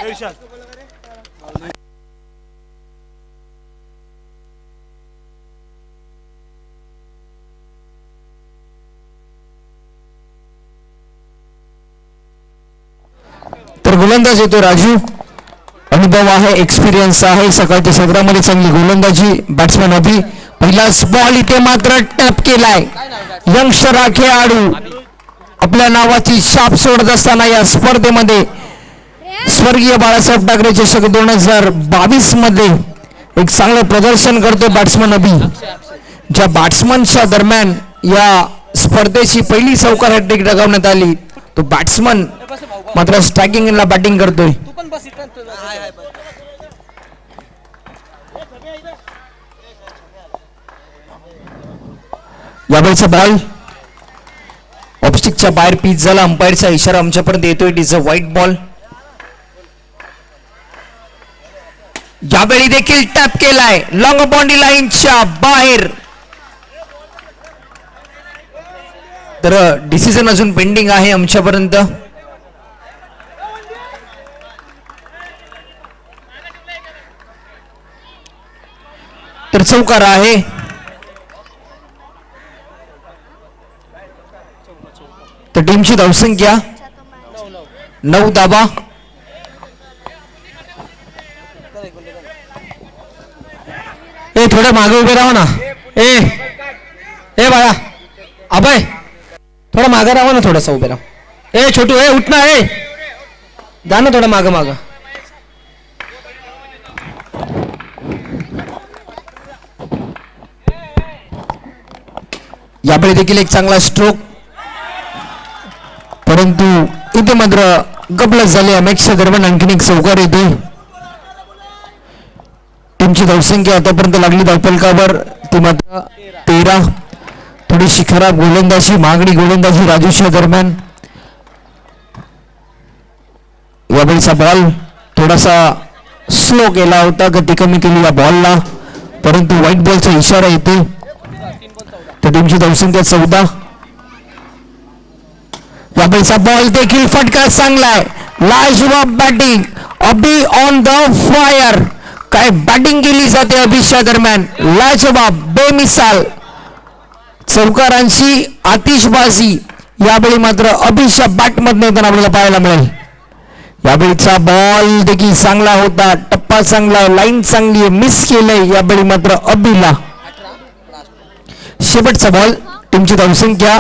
तर गोलंदाज येतो राजू. अनुभव आहे, एक्सपिरियन्स आहे, सकाळच्या सत्रामध्ये चांगली गोलंदाजी. बॅट्समॅन अभि. पहिलाच बॉल इथे मात्र टॅप केलाय. यंगस्टर हा खेळाडू आपल्या नावाची छाप सोडत असताना या स्पर्धेमध्ये स्वर्गीय बाळासाहेब ठाकरे चषक 2022 मध्ये एक चांगलं प्रदर्शन करतो बॅट्समन अभि. ज्या बॅट्समनच्या दरम्यान या स्पर्धेची पहिली चौकार हॅट्रिक लगावण्यात आली तो बॅट्समन मात्र स्ट्रायकिंगला बॅटिंग करतोय. यावेळीचा बॉल ऑफस्टिकच्या बाहेर पिच झाला. अंपायरचा इशारा आमच्यापर्यंत येतोय. It is a white ball. यावेळी देखील टॅप केलाय लॉंग बाउंड्री लाईनच्या बाहेर. तर डिसिजन अजून पेंडिंग आहे आमच्यापर्यंत. तर चौकार आहे. तर टीमची धावसंख्या 9 धावा. थोडं मागे उभे राहा ना. ए बाळा अभय थोडं मागे राहा ना. थोडंसं उभे राहा. छोटू उठ ना. जा ना थोडं मागं मागं. यापुढे देखील एक चांगला स्ट्रोक, परंतु इथे मात्र गपलत झाले. मॅचच्या दरम्यान आणखीन एक चौकार येते. टीमची धावसंख्या आतापर्यंत लागली धावफलकावर ती मात्र 13. थोडीशी खराब गोलंदाजी, महागडी गोलंदाजी राजूच्या दरम्यान. यावेळीचा बॉल थोडासा स्लो केला होता, गती कमी केली या बॉलला, परंतु व्हाईट बॉलचा इशारा येतो. तर टीमची धावसंख्या 14. यावेळीचा बॉल देखील फटका चांगला आहे. लाजवाब batting Abhi on the fire. काय बॅटिंग केली जाते अभिषा दरम्यान. लाजवाब बेमिसाल चौकारांची आतिषबाजी यावेळी मात्र अभिषा बॅट मधून येताना आपल्याला पाहायला मिळेल. यावेळीचा बॉल देखील चांगला होता, टप्पा चांगला, लाईन चांगली, मिस केलंय यावेळी मात्र अभिला. शेवटचा बॉल. टीमची धावसंख्या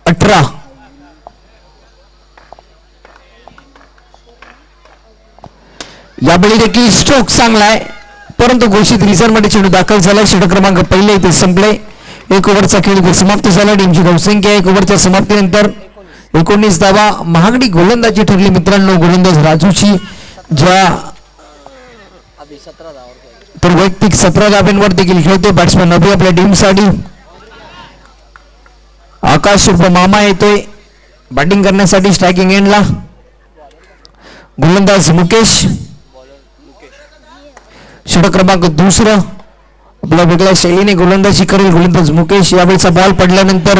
18. यावेळी देखील स्ट्रोक चांगला आहे, परंतु घोषित रिझर्व मध्ये चेंडू दाखल झाला. षटक क्रमांक पहिले इथे संपले. 1 ओव्हरचा खेळ समाप्त झाला. टीमची धावसंख्या 1 ओव्हरच्या समाप्तीनंतर 19 धावा. महागडी गोलंदाजी ठरली मित्रांनो गोलंदाज राजूची, ज्या तर वैयक्तिक 17 धाब्यांवर देखील खेळतो बॅट्समॅन अभि आपल्या टीमसाठी. आकाश मामा येतोय बॅटिंग करण्यासाठी स्ट्रायकिंग एंडला. गोलंदाज मुकेश. षटक क्रमांक 2 आपल्या वेगळ्या शैलीने गोलंदाजी करेल गोलंदाज मुकेश. यावेळीचा बॉल पडल्यानंतर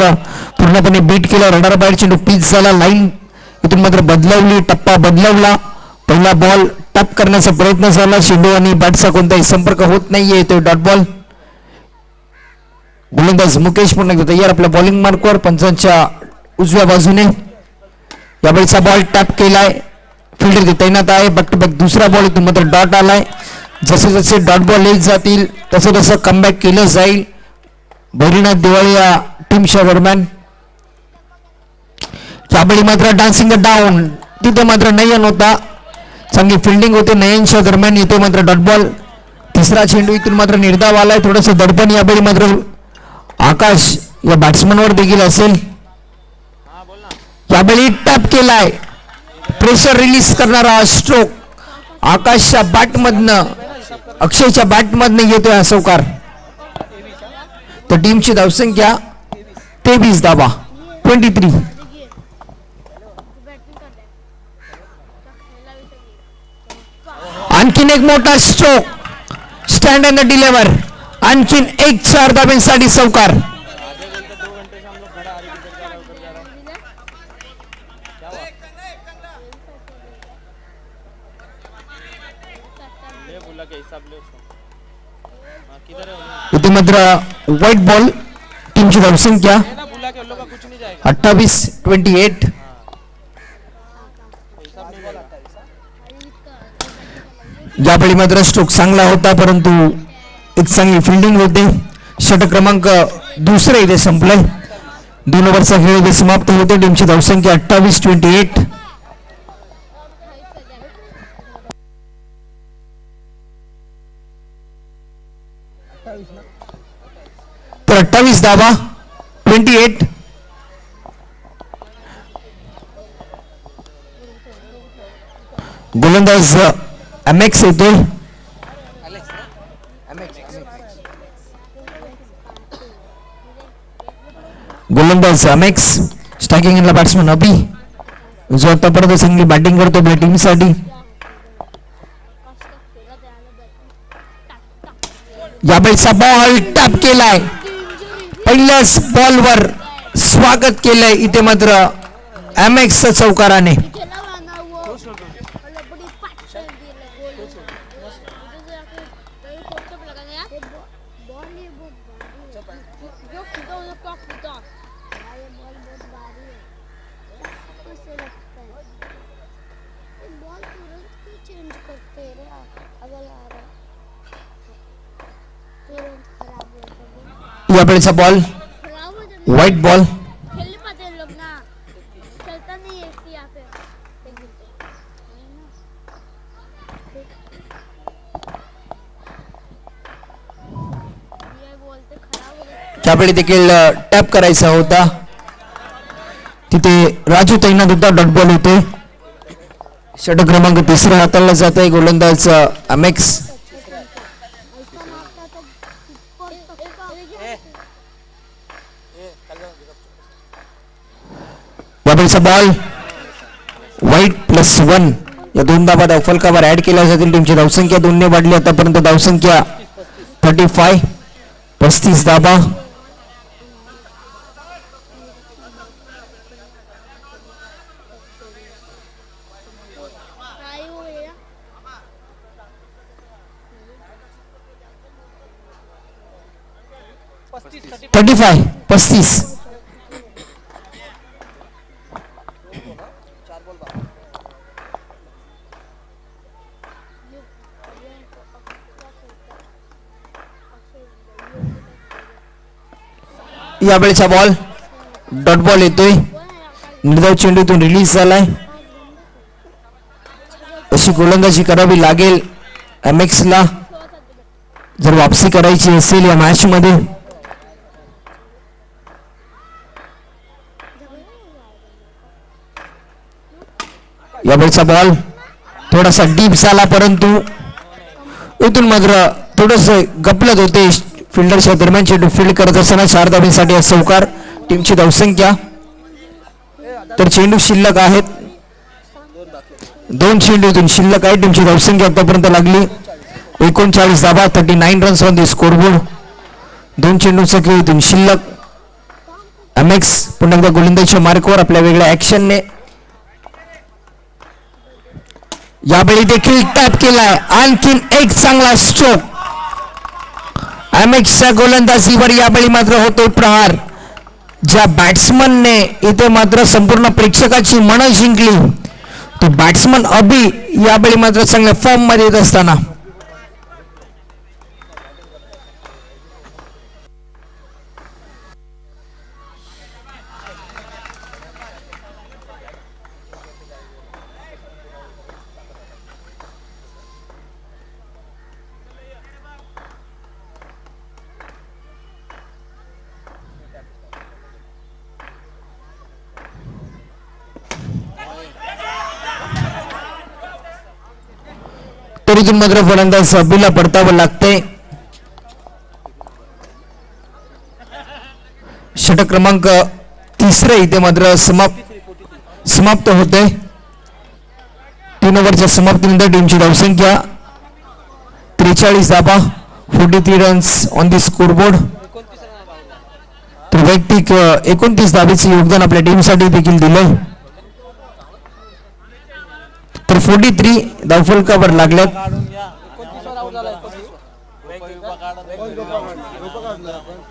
पूर्णपणे बीट केला. रडार बाहेर चेंडू पिच झाला. लाईन इथून मात्र बदलवली, टप्पा बदलवला. पहिला बॉल टॅप करण्याचा प्रयत्न झाला. चेंडू आणि बॅटचा कोणताही संपर्क होत नाहीये. तो डॉट बॉल. गोलंदाज मुकेश पुन्हा एकदा तयार आपल्या बॉलिंग मार्कवर पंचांच्या उजव्या बाजूने. यावेळीचा बॉल टॅप केलाय. फिल्डर तैनात आहे. बॅक टू बॅक दुसरा बॉल इथून मात्र डॉट आलाय. जसे जसे डॉट बॉल येत जातील तसं तसं कमबॅक केलं जाईल भैरीनाथ दिवाळी या टीमच्या दरम्यान. यावेळी मात्र डान्सिंग डाऊन तिथे मात्र नयन होता. चांगली फिल्डिंग होते नयनच्या दरम्यान. येते मात्र डॉट बॉल. तिसरा चेंडू इथून मात्र निर्धाव आलाय. थोडंसं दडपण यावेळी मात्र आकाश या बॅट्समनवर देखील असेल. यावेळी टॅप केलाय. प्रेशर रिलीज करणारा स्ट्रोक आकाशच्या बॅट मधनं, अक्षयच्या बॅट मधनं येतोय हा चौकार. तर टीमची धावसंख्या 23 धावा 23. आणखीन एक मोठा स्ट्रोक स्टँड अँड डिलेव्हर. आणखीन एक 4 धाब्यांसाठी चौकार. इथे मात्र व्हाईट बॉल. टीमची धावसंख्या 28-28. यावेळी मात्र स्ट्रोक चांगला होता, परंतु एक चांगली फिल्डिंग होते. षटक क्रमांक दुसरे इथे संपलंय. 2 ओव्हरचा खेळ इथे समाप्त होते. टीमची धावसंख्या 28-28. तर 28 धावा 28. गोलंदाज एमएक्स येतोय. गोलंदाज एमएक्स. स्ट्रायकिंग एंडला बॅट्समन अभि, जो आतापर्यंत चांगली बॅटिंग करतो आपल्या टीमसाठी. यावेळीचा बॉल टॅप केलाय. पहिल्याच बॉलवर स्वागत केलंय इथे मात्र एमएक्स चौकाराने. यावेळीचा बॉल व्हाईट बॉल. त्यावेळी देखील टॅप करायचा होता. तिथे राजू तैनात होता. डॉट बॉल होते. षटक क्रमांक 3 हाताळला जात आहे. गोलंदाज एमएक्स. यावेळीचा ball white +1. या 2 धावा धावफलकावर ऍड केल्या जातील. टीमची धावसंख्या 2 ने वाढली. आतापर्यंत धावसंख्या 35 धावा. पस्तीस. यावेळेचा बॉल डॉट बॉल येतोय. निर्धाव चेंडूतून रिलीज झालाय. अशी गोलंदाजी करावी लागेल एमएक्स ला जर वापसी करायची असेल या मॅच मध्ये. यावेळेचा बॉल थोडासा डीप झाला, परंतु इथून मात्र थोडस गपलत होते फिल्डरच्या दरम्यान. चेंडू फील्ड करत असताना 4 धावांसाठी चौकार. टीमची धावसंख्या. तर चेंडू शिल्लक आहेत. 2 चेंडूतून शिल्लक आहे. टीमची धावसंख्या आतापर्यंत लागली 39 धावा. 39 रन्स ऑन दी स्कोरबोर्ड. 2 चेंडूचा खेळ इथून शिल्लक. एमएक्स पुन्हा एकदा गोलंदाजीच्या मार्कवर आपल्या वेगळ्या ऍक्शनने. यावेळी देखील टॅप केलाय. आणखीन एक चांगला स्ट्रोक एमएक्सच्या गोलंदाजीवर. यावेळी मात्र होतोय प्रहार. ज्या बॅट्समनने इथे मात्र संपूर्ण प्रेक्षकाची मनं जिंकली तो बॅट्समन अभि यावेळी मात्र चांगल्या फॉर्म मध्ये येत असताना. तरीतून मात्र फलंदाज अभिला परतावं लागतंय. षटक क्रमांक 3 इथे मात्र समाप्त होते. 3 ओव्हरच्या समाप्तीनंतर टीमची धावसंख्या 43 धावा. 43 रन्स ऑन दी स्कोरबोर्ड. तर वैयक्तिक 29 धावेचे योगदान आपल्या टीमसाठी देखील दिलंय. तर 43 धावफलकावर लागल्यात.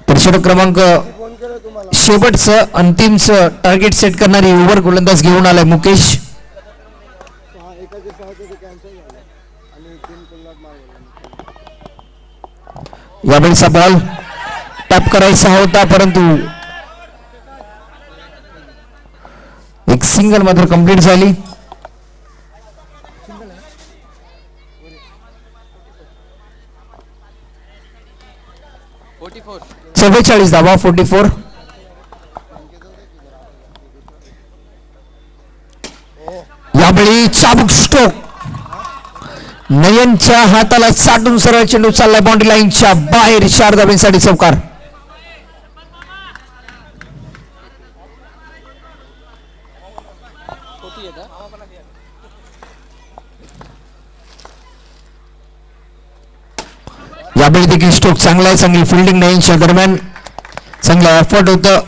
तर षटक क्रमांक शेवटचं अंतिमचं टार्गेट सेट करणारी ओव्हर गोलंदाज घेऊन आलाय मुकेश. यावेळीचा बॉल टॅप करायचा होता परंतु एक सिंगल मात्र कंप्लीट झाली. 44 धावा 44. यावेळी चाबूक स्ट्रोक नयनच्या हाताला साठून सरळ चेंडू चाललाय बाउंड्री लाईनच्या बाहेर. 4 धाब्यांसाठी चौकार. यावेळी देखील स्ट्रोक चांगला आहे. चांगली फिल्डिंग नयनच्या दरम्यान चांगला एफर्ट होतं.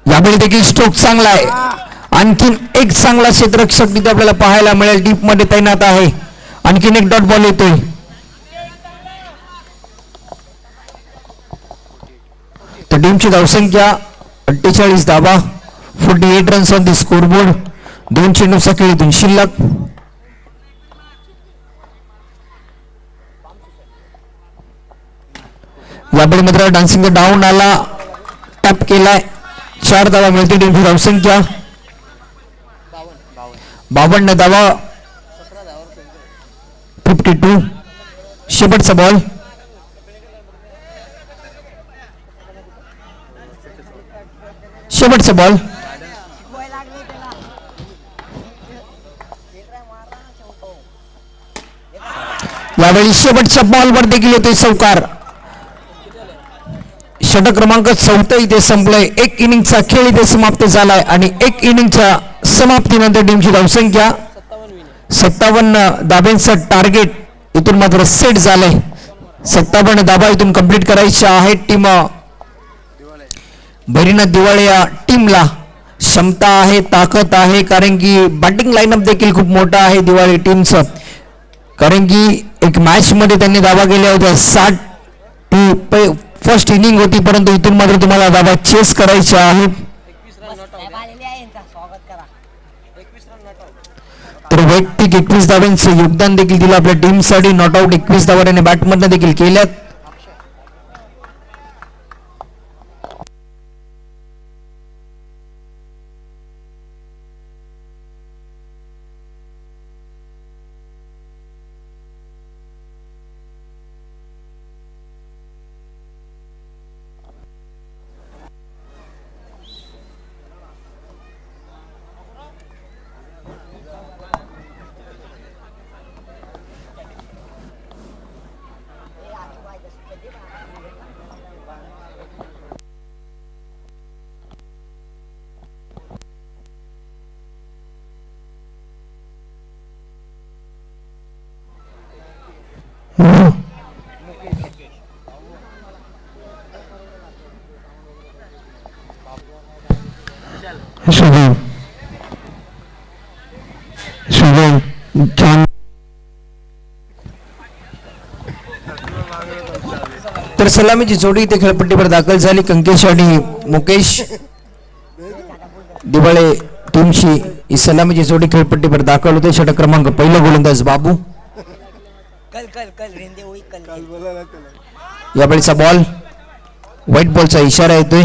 यावेळी देखील स्ट्रोक चांगला आहे. आणखीन एक चांगला क्षेत्ररक्षक तिथे आपल्याला पाहायला मिळेल. डीप मध्ये तैनात आहे. आणखीन एक डॉट बॉल येतोय. तर टीमची धावसंख्या 48 धावा 48 रन्स ऑन द स्कोरबोर्ड. 2 चेंडूचा खेळीतून शिल्लक. यावेळी मात्र डान्सिंग डाऊन आला टॅप केलाय. 4 धावा मिळते. टीमची धावसंख्या 52 धावा 52. शेवटचा बॉल. शेवटचा बॉल. यावेळी शेवटच्या बॉलवर देखील येतोय चौकार. षटक क्रमांक 14 इथे संपलंय. एक इनिंगचा खेळ इथे समाप्त झालाय आणि एक इनिंगच्या समाप्तीनंतर टीमची धावसंख्या 57 धाब्यांचं टार्गेट इथून मात्र सेट झालंय. 57 धाबा इथून कंप्लीट करायच्या आहेत. टीम भैरीनाथ दिवाळे या टीमला क्षमता आहे, ताकद आहे, कारण की बॅटिंग लाईनअप देखील खूप मोठा आहे दिवाळी टीमचं. कारण की एक मॅच मध्ये त्यांनी धावा केल्या होत्या 60. फर्स्ट इनिंग होती परंतु इथून मात्र तुम्हाला धावा चेस करायच्या आहेत. तर वैयक्तिक 21 धावांचं योगदान देखील दिलं आपल्या टीमसाठी. नॉट आउट 21 धावा त्याने बॅटमधनं देखील केल्यात. तर सलामीची जोडी इथे खेळपट्टीवर दाखल झाली. कंकेश आणि मुकेश दिवाळे टीमची ही सलामीची जोडी खेळपट्टीवर दाखल होते. षटक क्रमांक 1 गोलंदाज बाबू. यावेळीचा बॉल व्हाईट बॉलचा इशारा येतोय.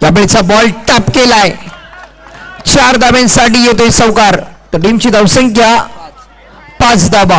यावेळीचा बॉल टॅप केलाय. 4 धाब्यांसाठी येतोय चौकार. तर टीमची धावसंख्या 5 धाबा.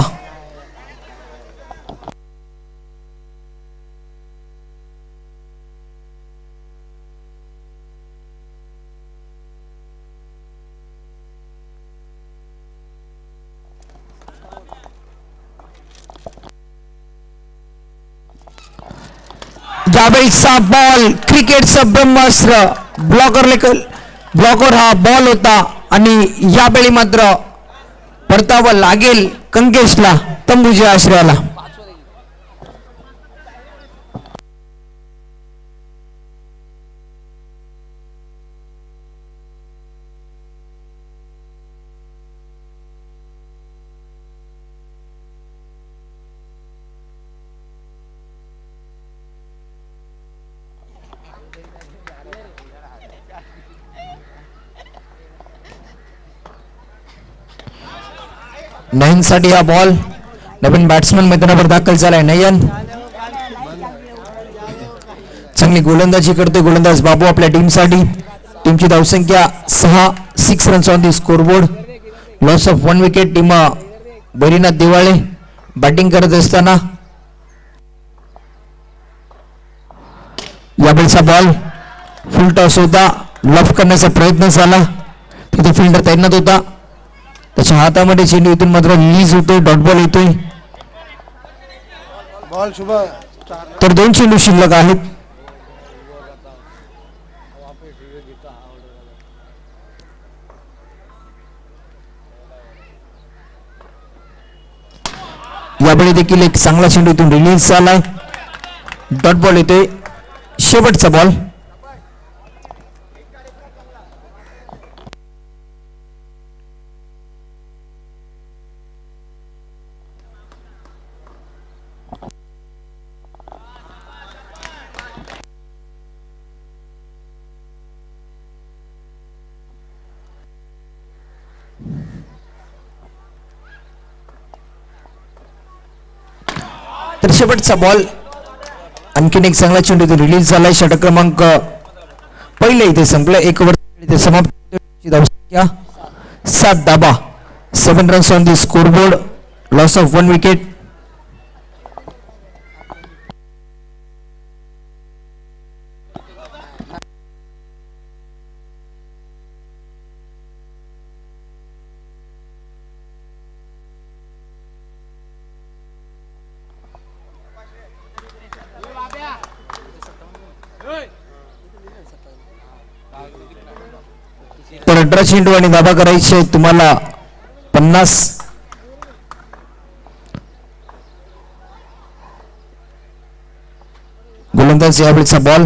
यावेळीचा बॉल क्रिकेटचं ब्रह्मास्त्र ब्लॉकर हा बॉल होता आणि यावेळी मात्र परतावा लागेल कंकेशला तंबूच्या आश्रयाला. नयन साठी हा बॉल. नवीन बॅट्समन मैदानावर दाखल झालाय नयन. चांगली गोलंदाजी करते गोलंदाज बाबू आपल्या टीमसाठी. टीमची धावसंख्या 6 runs on the scoreboard. Loss of 1 wicket. Team Bairinath Diwale batting करत असताना यावेळीचा बॉल फुल टॉस होता. लफ करण्याचा प्रयत्न झाला. तिथे फिल्डर तैनात होता. त्याच्या हातामध्ये चेंडू इथून मात्र रिलीज होतोय. डॉट बॉल येतोय. तर 2 चेंडू शिल्लक आहेत. यावेळी देखील एक चांगला चेंडू इथून रिलीज झालाय. डॉट बॉल येतोय. शेवटचा बॉल. तर शेवटचा बॉल. आणखीन एक चांगला चेंडू इथे रिलीज झालाय. षटक क्रमांक पहिले इथे संपलं. 1 ओव्हर इथे समाप्त. धावसंख्या 7 धाबा. 7 runs on the scoreboard. Loss of 1 wicket. तर 18 चेंडू आणि धाबा करायचे तुम्हाला 50. गोलंदाज यावेळीचा बॉल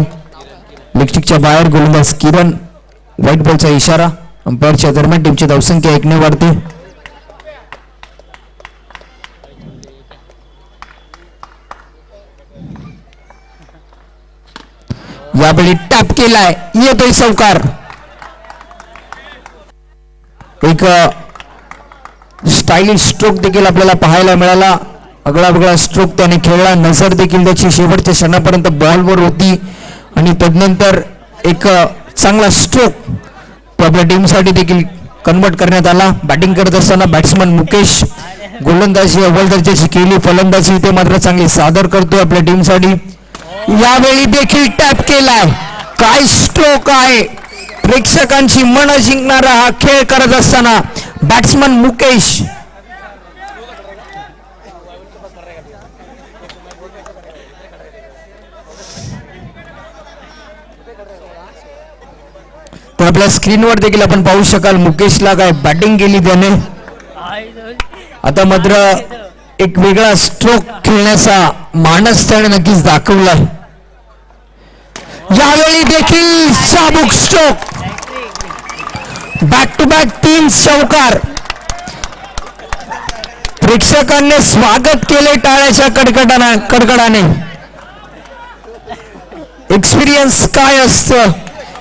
लेगस्टिकच्या बाहेर. गोलंदाज किरण. व्हाईट बॉलचा इशारा. अंपायरच्या दरम्यान टीमची धावसंख्या 1 ने वाढते. यावेळी टॅप केलाय. येतोय चौकार. एक स्टायलिश स्ट्रोक देखील आपल्याला पाहायला मिळाला. आगळा वेगळा स्ट्रोक त्याने खेळला. नजर देखील त्याची शेवटच्या क्षणापर्यंत बॉलवर होती आणि तदनंतर एक चांगला स्ट्रोक आपल्या टीमसाठी देखील कन्वर्ट करण्यात आला. बॅटिंग करत असताना बॅट्समन मुकेश गोलंदाजी अव्वल दर्जाची केली. फलंदाजी इथे मात्र चांगली सादर करतोय आपल्या टीमसाठी. यावेळी देखील टॅप केलाय. काय स्ट्रोक आहे. प्रेक्षकांची मन जिंकणारा हा खेळ करत असताना बॅट्समन मुकेश. तर आपल्या स्क्रीनवर देखील आपण पाहू शकाल मुकेशला काय बॅटिंग केली त्याने. आता मात्र एक वेगळा स्ट्रोक खेळण्याचा मानस त्याने नक्कीच दाखवलाय. यावेळी देखील चाबूक स्ट्रोक. बॅक टू बॅक 3 चौकार. प्रेक्षकांनी स्वागत केले टाळ्याच्या कडकडाने. एक्सपिरियन्स काय असतं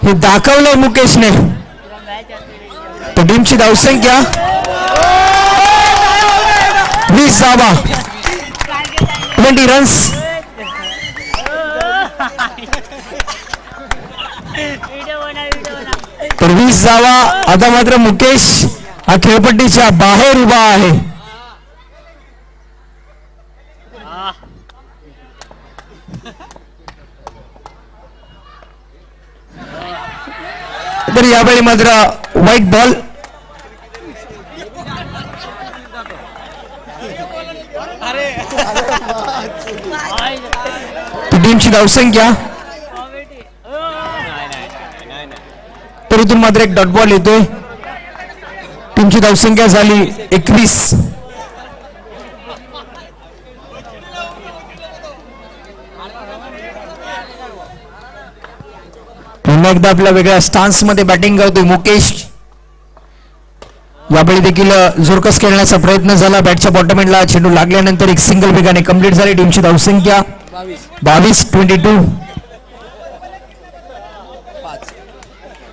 हे दाखवलंय मुकेशने. तर टीमची धावसंख्या 20 धावा. 20 रन्स. तर 20 धावा. आता मात्र मुकेश हा खेळपट्टीच्या बाहेर उभा आहे. तर यावेळी मात्र व्हाईट बॉल. टीमची धावसंख्या, तर इथून मात्र एक डॉट बॉल येतोय. टीमची धावसंख्या झाली 21. पुन्हा एकदा आपल्या वेगळ्या स्टान्स मध्ये बॅटिंग करतोय मुकेश. यावेळी देखील जोरकस खेळण्याचा प्रयत्न झाला. बॅटच्या बॉटम एंडला चेंडू लागल्यानंतर एक सिंगल वेगाने कंप्लीट झाली. टीमची धावसंख्या 22-22.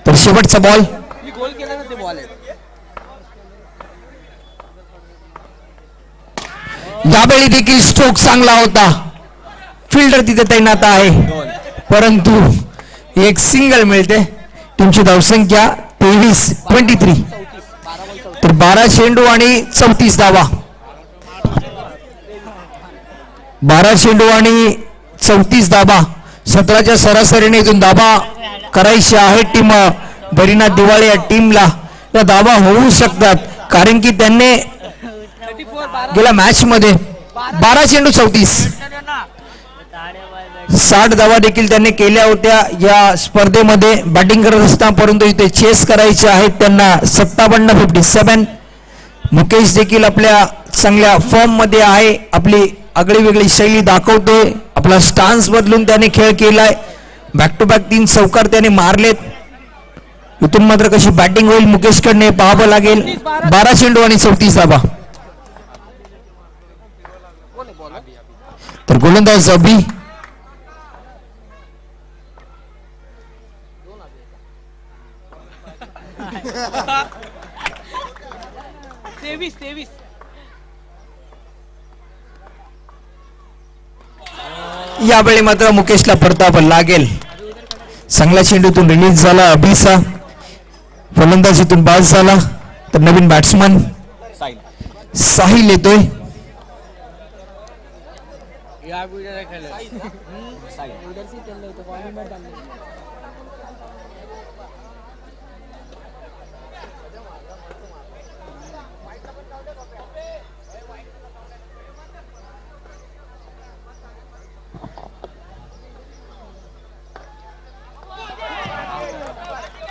तर शेवटचा बॉल, यावेळी देखील स्ट्रोक चांगला होता. फिल्डर तिथे तैनात आहे, परंतु एक सिंगल मिळते. टीमची धावसंख्या 23-23. तर 12 चेंडू आणि 34 धावा. 12 चेंडू आणि 34 धावा. 17च्या सरासरीने इथून धावा करायची आहे टीम बरीनाथ दिवाळे या टीमला. या धावा होऊ शकतात, कारण की त्यांनी गेल्या मॅच मध्ये 12 चेंडू 34 60 धावा देखील त्यांनी केल्या होत्या या स्पर्धेमध्ये बॅटिंग करत असताना, परंतु इथे चेस करायचे आहेत त्यांना 57-57. मुकेश देखील आपल्या चांगल्या फॉर्म मध्ये आहे. आपली आगळी वेगळी शैली दाखवतोय. आपला स्टान्स बदलून त्याने खेळ केलाय. बॅक टू बॅक 3 चौकार त्याने मारलेत. इथून मात्र कशी बॅटिंग होईल मुकेशकडने पाहावं लागेल. 12 चेंडू आणि 34 धावा. तर गोलंदाज अभि, यावेळी मात्र मुकेशला परताप लागेल. चांगला चेंडूतून रिलीज झाला अभिसा. फलंदाजीतून बाद झाला. तर नवीन बॅट्समन साहिल येतोय.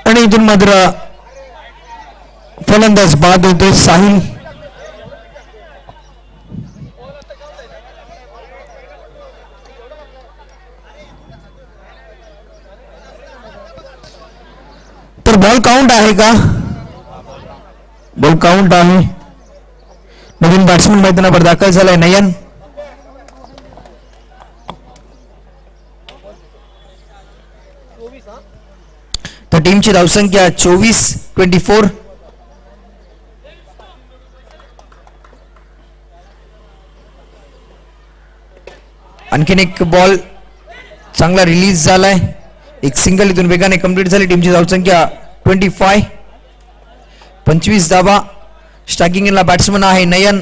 आणि इथून मात्र फलंदाज बाद होतोय साहिल. तर बॉल काउंट आहे का? बॉल काउंट आहे. नवीन बॅट्समन मैदानावर दाखल झालाय नयन. तर टीमची धावसंख्या 24-24. आणखीन एक बॉल चांगला रिलीज झालाय. एक सिंगल इथून वेगाने कंप्लीट झाली. टीमची धावसंख्या 25 धावा. स्ट्रायकिंगला बॅट्समन आहे नयन.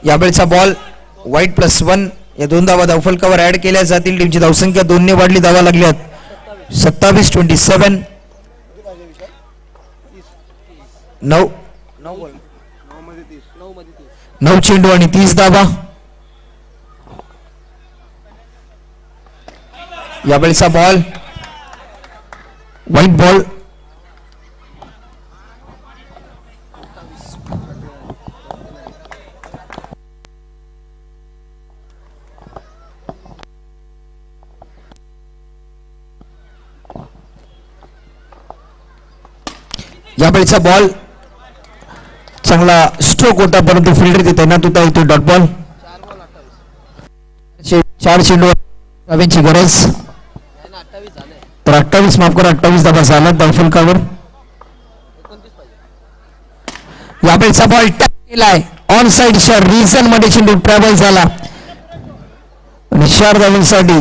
यावेळचा बॉल वाईट +1. या 2 धावा धावफलकावर ऍड केल्या जातील. टीमची धावसंख्या 2 ने वाढली. धावा लागल्यात 27-27. 9 चेंडू आणि 30 धावा. यावेळचा बॉल वाईट बॉल. यावेळचा बॉल चांगला स्ट्रोक होता, परंतु फिल्डर तिथे तैनात होता. इथे डॉट बॉल. 4 चेंडू धावांची गरज. तर 28 माफ करा 28 धावा झाला धावफलकावर. यावेळचा बॉल टॅप केलाय ऑन साइडच्या रिजन मध्ये. चेंडू ट्रॅव्हल झाला आणि 4 धावांसाठी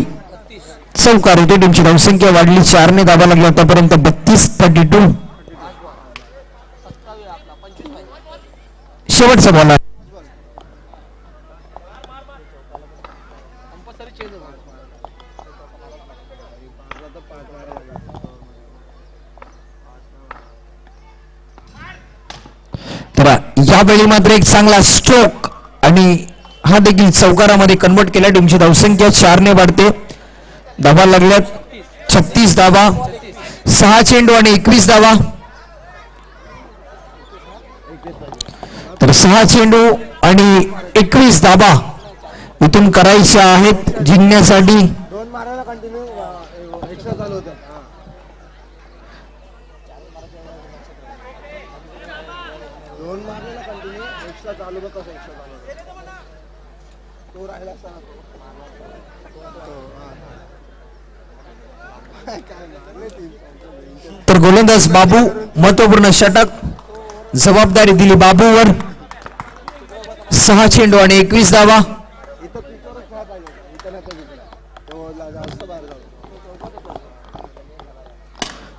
चौकार होते. टीमची धावसंख्या वाढली. 4 ने धावा लागल्या आतापर्यंत 32-32. शेवटचा बॉल आहे. तर यावेळी मात्र एक चांगला स्ट्रोक आणि हा देखील चौकारामध्ये कन्वर्ट केला. टीमची धावसंख्या 4 ने वाढते. धावा लागल्यात 36 धावा. 6 चेंडू आणि 21 धावा. तर 6 चेंडू आणि 21 धावा इथून करायच्या आहेत जिंकण्यासाठी. तर गोलंदाज बाबू महत्वपूर्ण षटक जबाबदारी दिली बाबूवर. 6 चेंडू आणि 21 धावा.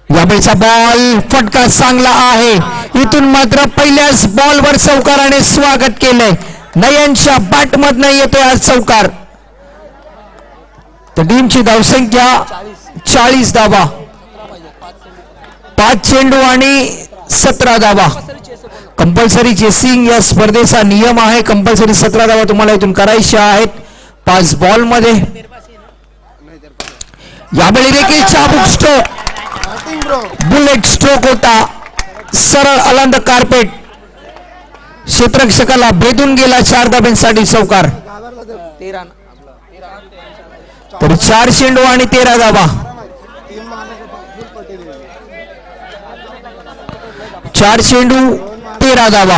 यावेळीचा बॉल फटका चांगला आहे. इथून मात्र पहिल्याच बॉलवर चौकाराने स्वागत केलंय. नयनच्या बॅटमधनं येतोय आज चौकार. तर टीमची धावसंख्या 40 धावा. 5 चेंडू आणि 17 धावा. कंपल्सरी चेसिंग या स्पर्धेचा नियम आहे. कंपल्सरी 17 धावा तुम्हाला इथून करायच्या आहेत 5 बॉल मध्ये. यावेळी देखील चाबूक स्ट्रोक, बुलेट स्ट्रोक होता. सरळ अलंद कार्पेट क्षेत्ररक्षकाला भेदून गेला. 4 धाब्यांसाठी चौकार. तर 4 चेंडू आणि 13 धावा. 4 चेंडू 13 धावा.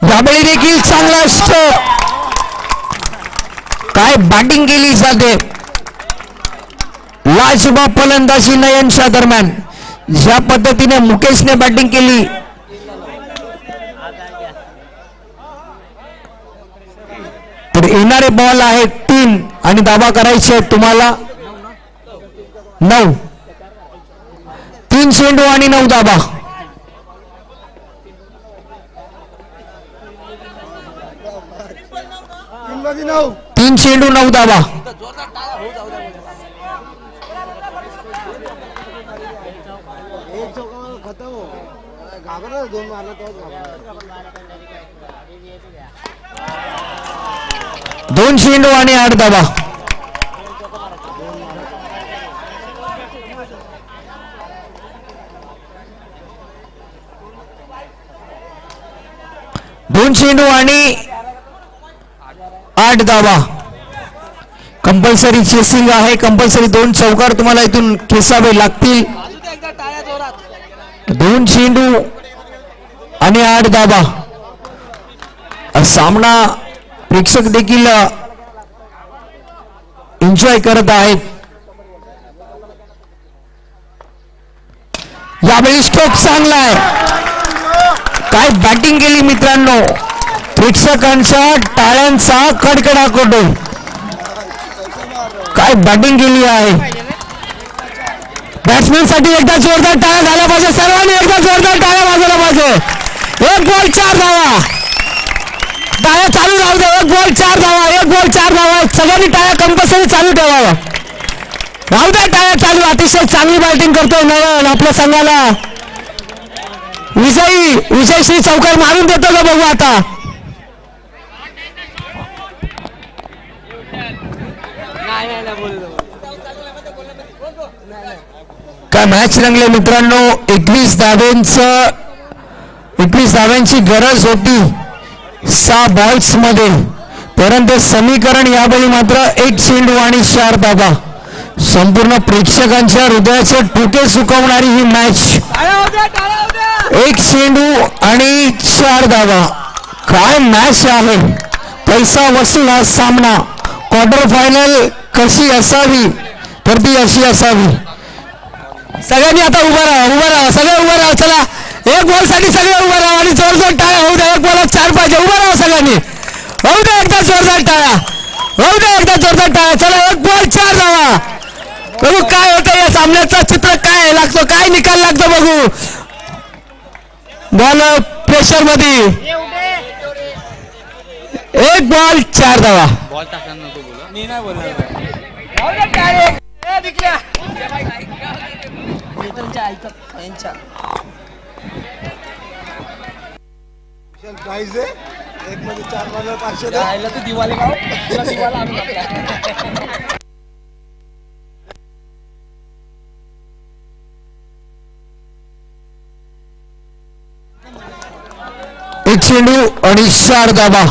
यावेळी देखील चांगला स्ट्रोक. काय बॅटिंग केली जाते. लाजवाब फलंदाजी नयनच्या दरम्यान. ज्या पद्धतीने मुकेशने बॅटिंग केली तर येणारे बॉल आहेत 3 आणि धावा करायचे तुम्हाला 9. 3 चेंडू आणि 9 धावा. 3 चेंडू 9 धावा. दोन चेंडू आणि 8 धावा. दोन चेंडू आणि 8 धावा. कंपल्सरी चेसिंग आहे. कंपल्सरी 2 चौकार तुम्हाला इथून खेचावे लागतील. 2 चेंडू आणि 8 धावा. सामना प्रेक्षक देखील एन्जॉय करत आहेत. यावेळी स्ट्रोक चांगला आहे. काय बॅटिंग केली मित्रांनो. प्रेक्षकांच्या टाळ्यांचा कडकडाट होतो. काय बॅटिंग केली आहे. बॅट्समॅन साठी एकदा जोरदार टाळ्या झाल्या पाहिजे. सर्वांनी एकदा जोरदार टाळ्या वाजवल्या पाहिजे. 1 बॉल 4 धावा. टाळ्या चालू राहू दे. 1 बॉल 4 धावा. 1 बॉल 4 धावा. सगळ्यांनी टाळ्या कंपल्सरी चालू ठेवावा. राहू द्या टाळ्या चालू. अतिशय चांगली बॅटिंग करतोय नयन. आपल्या संघाला विजयश्री चौकार मारून देतो का बघू आता. काय मॅच रंगले मित्रांनो. 21 धाव्यांची गरज होती 6 बॉल्स मध्ये, परंतु समीकरण यावेळी मात्र 1 चेंडू आणि 4 धावा. संपूर्ण प्रेक्षकांच्या हृदयाचे ठोके सुकवणारी ही मॅच. 1 चेंडू आणि 4 धावा. काय मॅच आहे. पैसा वसूल हा सामना. क्वार्टर फायनल कशी असावी तर ती अशी असावी. सगळ्यांनी आता उभं राहा. सगळे उभं राहा. चला 1 बॉल साठी सगळे उभं राहा आणि जोरदार टाळ्या होऊ द्या. 1 बॉल 4 पाहिजे. उभं राहा सगळ्यांनी. होऊ द्या एकदा जोरदार टाळ्या. होऊ द्या एकदा जोरदार टाळ्या. चला 1 बॉल 4 धावा. बघू काय होतं या सामन्याचं चित्र, काय लागतो, काय निकाल लागतो बघू. बॉल प्रेशर मध्ये, एक बॉल 4 धावा. बॉल टाकणार नको बोला, मी नाही बोलणार. प्राइस आहे एक मध्ये 4 बॉलर 500 राहिला तू दिवाळी गाव तुला दिवाला आणून टाकला. एक चेंडू आणि 4 धावा.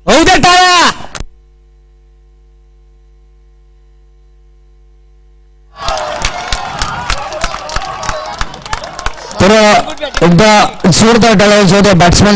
होऊ दे टाळ्या. तर एकदा जोरदार टाळ्या होत्या बॅट्समॅन